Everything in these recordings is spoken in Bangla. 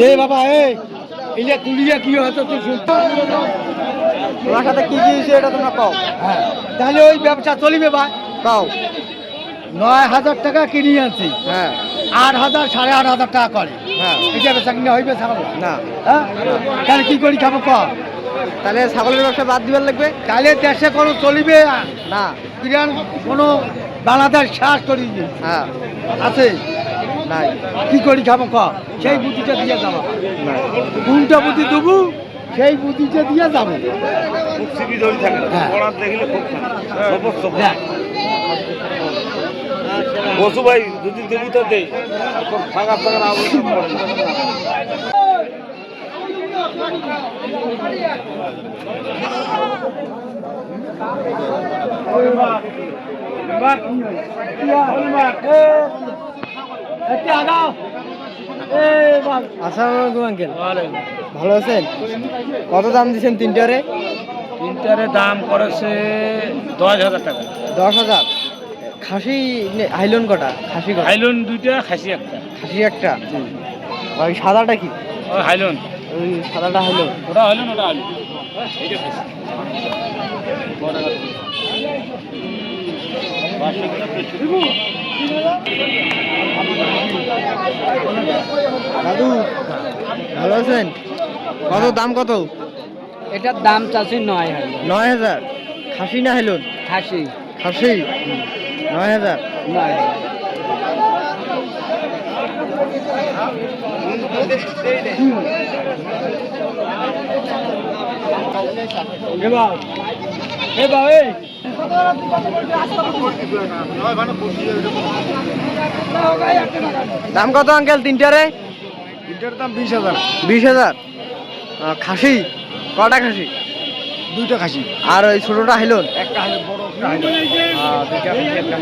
এই বাবা এই ইলে তুলিয়া কি হতো তুই শুন তোমার সাথে কি কি হয়েছে এটা তোমরা কও। হ্যাঁ তাহলে ওই ব্যবসা চলিবে ভাই কও। ৯,০০০ টাকা কিনে আনছি হ্যাঁ ৮,০০০ ৮,৫০০ টাকা করে হ্যাঁ এটা বেচা কিনা হইবে ছাগল না হ্যাঁ তাহলে কি করি খাবো ক তাহলে ছাগলের ব্যবসা বাদ দিবার লাগবে তাহলে দেশে কোনো চলিবে না। ইরান কোনো বাংলাদেশ শেষ করি হ্যাঁ আছে নাই কি করি খাবো ক সেই বুদ্ধিটা দিয়ে যাবো না কোনটা বুদ্ধি দেবো সেই বুদ্ধিটা দিয়ে যাবো হ্যাঁ বসু ভাই যদি দেবু তো দে ফাঁকা ফাঁকা না আসসালামু আলাইকুম আঙ্কেল, ভালো আছেন? কত দাম দিচ্ছেন তিনটারে? তিনটারে দাম করেছে 10,000 টাকা। 10,000। খাসি হাইলন কটা? খাসি কটা? হাইলন দুইটা, খাসি একটা। খাসি একটা। ওই সাদাটা কি? ওই হাইলন, ওই সাদাটা হাইলন। ওটা হাইলন, ওটা হাইলন। এইটা খাসি। দাদু ভালো আছেন? কত দাম কত? এটার দাম চাচ্ছি 9,000। 9,000। খাসি না হাইলন? খাসি খাসি 9,000। 9,000। দাম কত আঙ্কেল তিনটারে? এটার দাম 20,000। 20,000। খাসি কটা খাসি? দুইটা খাসি আর ওই ছোটটা হাইলন? একটা হলো বড়, একটা হলো দুইটা খাসি একটা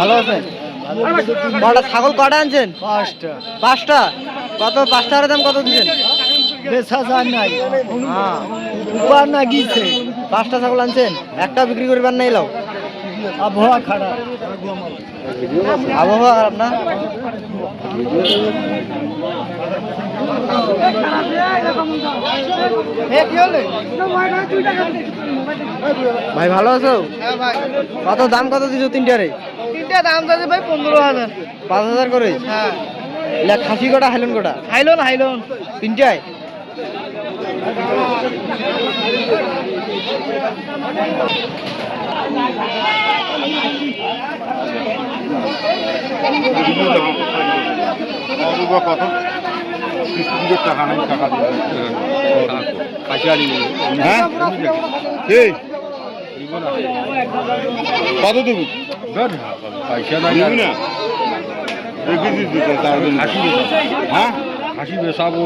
ভালো আছেন? কটা ছাগল কটা আনছেন? 5টা। 5টা। কত? 5টার দাম কত দিচ্ছেন? বেচা যায় নাই, হ্যাঁ উপার না গিয়েছে। 5টা ছাগল আনছেন, একটা বিক্রি করবার নাই লাও? আবহাওয়া খারাপ। আবহাওয়া খারাপ না? ভাই ভালো আছো? কত দাম কত দিছো তিনটারে? তিনটা দাম যাচ্ছে ভাই 15,000। 5,000 করে? হ্যাঁ এলা খাসি কটা হাইলন কটা? হাইলন হাইলন তিনটায়? কত কিস্তির টাকা নাই, টাকা হ্যাঁ কত দেবো? পয়সা নাই না, হ্যাঁ হাসি বেসাবো।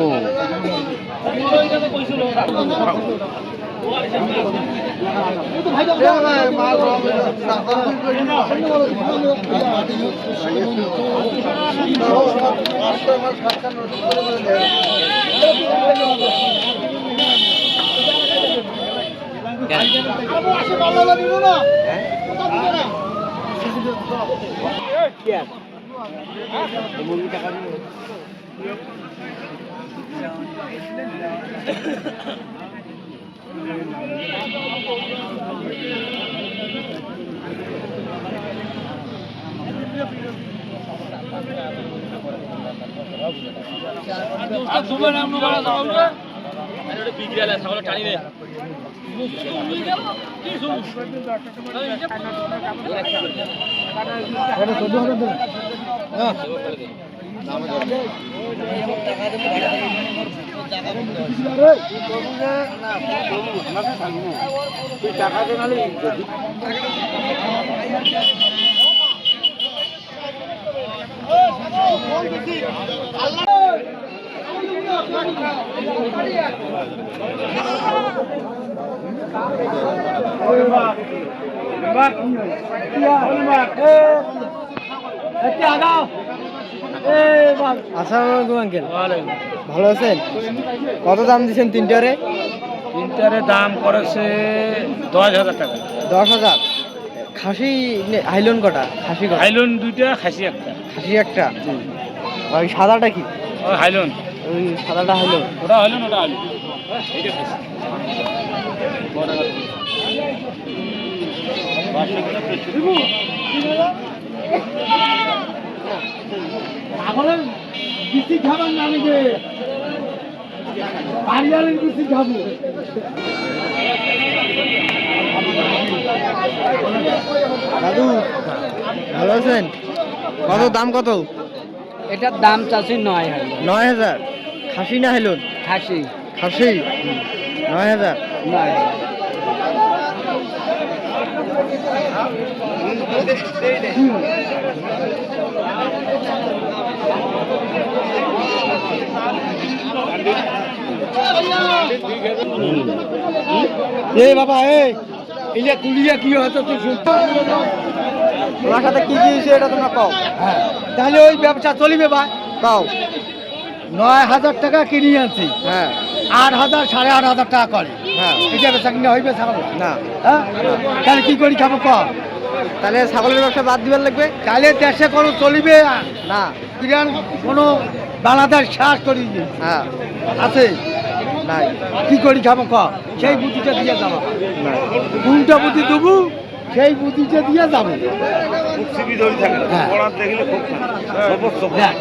আসসালামু আলাইকুম আঙ্কেল, ভালো আছেন? কত দাম দিচ্ছেন তিনটারে? তিনটারে দাম করেছে 10,000 টাকা। 10,000। খাসি হাইলন কটা? খাসি কটা? হাইলন দুইটা, খাসি একটা। খাসি একটা। ওই সাদাটা কি? ওই হাইলন, ওই সাদাটা হাইলন। ওটা হাইলন, ওটা আলু। এইটা খাসি। আমাদের বিসি খাবার না নাকি বাড়িয়ালের বিসি খাবো। দাদু ভালো আছেন? কত দাম কত? এটার দাম চাচ্ছি 9,000। 9,000। খাসি না হাইলন? খাসি খাসি 9,000। 9,000। বাবা এই যে তুলিয়া কি হতো তুই শুনতো? তোমার সাথে কি কি হয়েছে এটা তোমরা কও। হ্যাঁ, তাহলে ওই ব্যবসা চলিবে ভাই। কও। 9,000 টাকা কিনে আনছি, হ্যাঁ 8,000 8,500 টাকা করে। হ্যাঁ। এটা বেচা কিনা হইবে ছাড়াবো না, হ্যাঁ? তাহলে কি করি খাবো কম? তাহলে ছাগলের ব্যবসা বাদ দিবার লাগবে। তাহলে দেশে কোনো চলিবে না। ইরান কোনো বাংলাদেশ শেষ করি হ্যাঁ আছে, নাই। কি করি খাবো কম? সেই বুদ্ধিটা দিয়ে যাবো, না। কোনটা বুদ্ধি দেবো সেই বুদ্ধিটা দিয়ে যাবো। খুব সিবি ধরে থাকে না। হ্যাঁ। পড়ার দেখলে খুব সর্বোচ্চ। দেখ,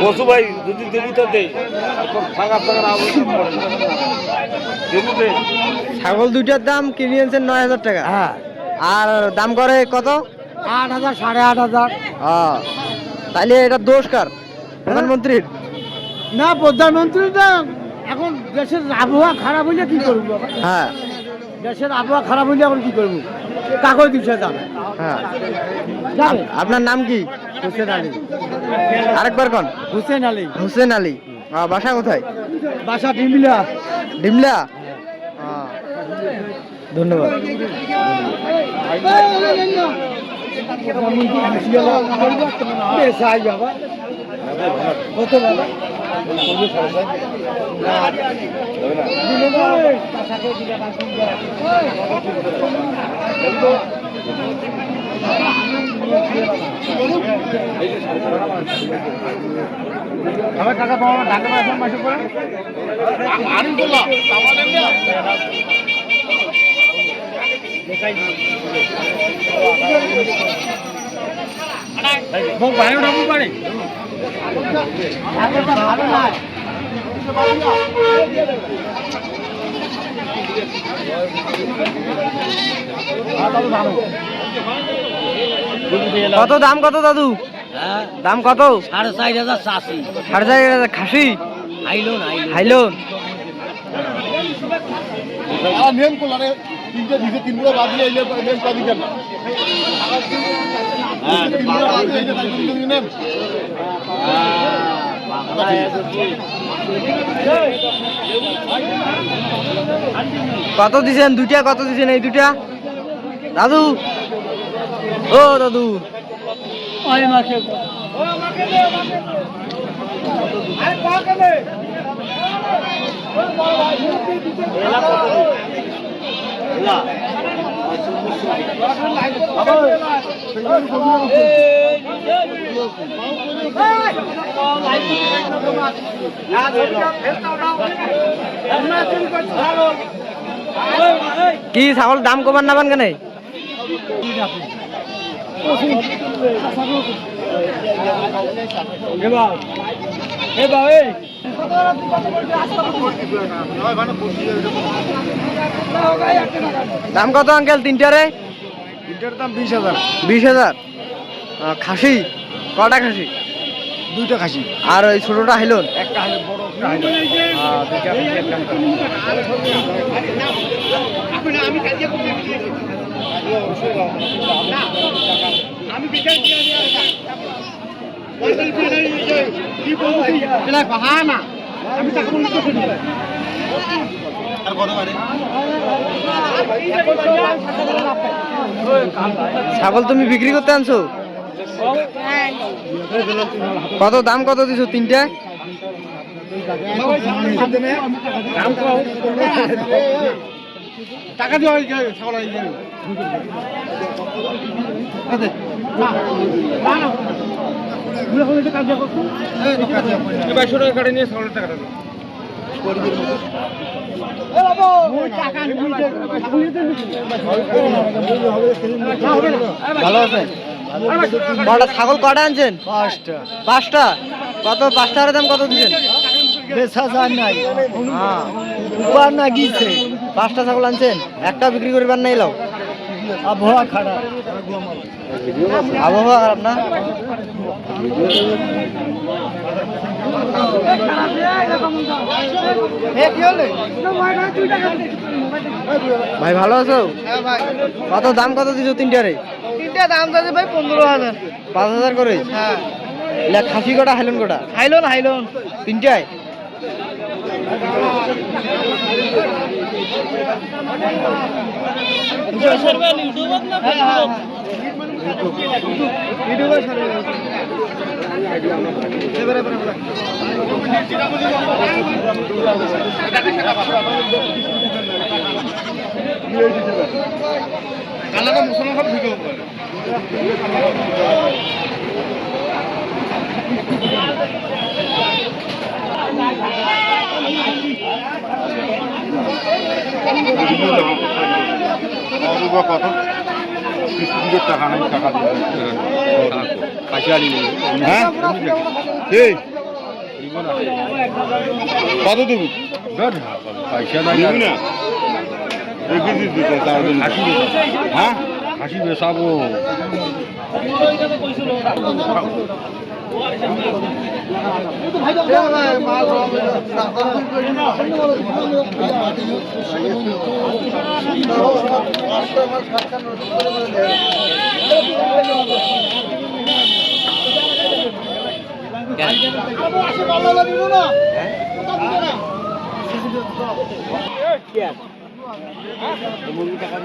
বসু ভাই যদি দেবু তো দেই, ফাঁকা ফাঁকা আবশ্যক পড়ে না। দেবু দে। ছাগল দুইটার দাম কিনে আনছেন 9,000 টাকা। হ্যাঁ, আর দাম করে কত? 8,000 8,500। তাহলে এটা দোষ কার? প্রধানমন্ত্রীর? না, প্রধানমন্ত্রীটা এখন দেশের আবহাওয়া খারাপ হইলে কি করবো বাবা? হ্যাঁ দেশের আবহাওয়া খারাপ হইলে এখন কি করবো? কাগজ দিচ্ছে যাবে হ্যাঁ। যাবে। আপনার নাম কি? হোসেন আলী। আরেকবার কোন? হোসেন আলী, হোসেন আলী। বাসা কোথায়? বাসা ডিমলা। ডিমলা। ধন্যবাদ। বাবা কত বাবা? আমার টাকা পাওয়া ঢাকা মাসে পরে বাইরে উঠাবো পারে। ভালো না কত দাম কত দাদু? দাম কত? 4,500 চাষি 4,500 খাসি আইলো না হাইলন। নেম কোলারে তিনটা দিছে তিনগুলো বাদ দিয়ে আইলে নেম কত দিবেন না তিনগুলো বাদ দিয়ে আইলে তাই দিবেন নেম কত দিছেন দুইটা? কত দিছেন এই দুইটা দাদু? ও দাদু ওই মাকে কি ছাগল দাম কমান নাবান কেন? দাম কত আঙ্কেল তিনটারে? তিনটার দাম 20,000। 20,000। খাসি কটা খাসি? দুইটা খাসি আর ওই ছোটটা হাইলন? একটা হলো বড় একটা হলো ছাগল তুমি বিক্রি করতে আনছো? কত দাম কত দিছো তিনটা? টাকা দিয়ে ছাগল কাটে নিয়ে ছাগলের টাকাটা ভালো আছেন? কটা ছাগল কটা আনছেন? পাঁচটা। কত পাঁচটার দাম কত দিচ্ছেন? বেচা যায় নাই হ্যাঁ, উপার না গিয়েছে পাঁচটা ছাগল আনছেন, একটা বিক্রি করবার নাই লাও? আবহাওয়া খারাপ আবহাওয়া খারাপ না? ভাই ভালো আছো? কত দাম কত দিছো তিনটারে? তিনটা দাম যাচ্ছে ভাই 15,000 5,000 করে? হ্যাঁ খাসি কটা হাইলন কটা? হাইলন তিনটায়? কালাটা মুসলমান সব ঠিক হবে কত কিস্তির টাকা নাই, টাকা হ্যাঁ এই কত দেবো পয়সা না হ্যাঁ হাসি বেসাবো টাকা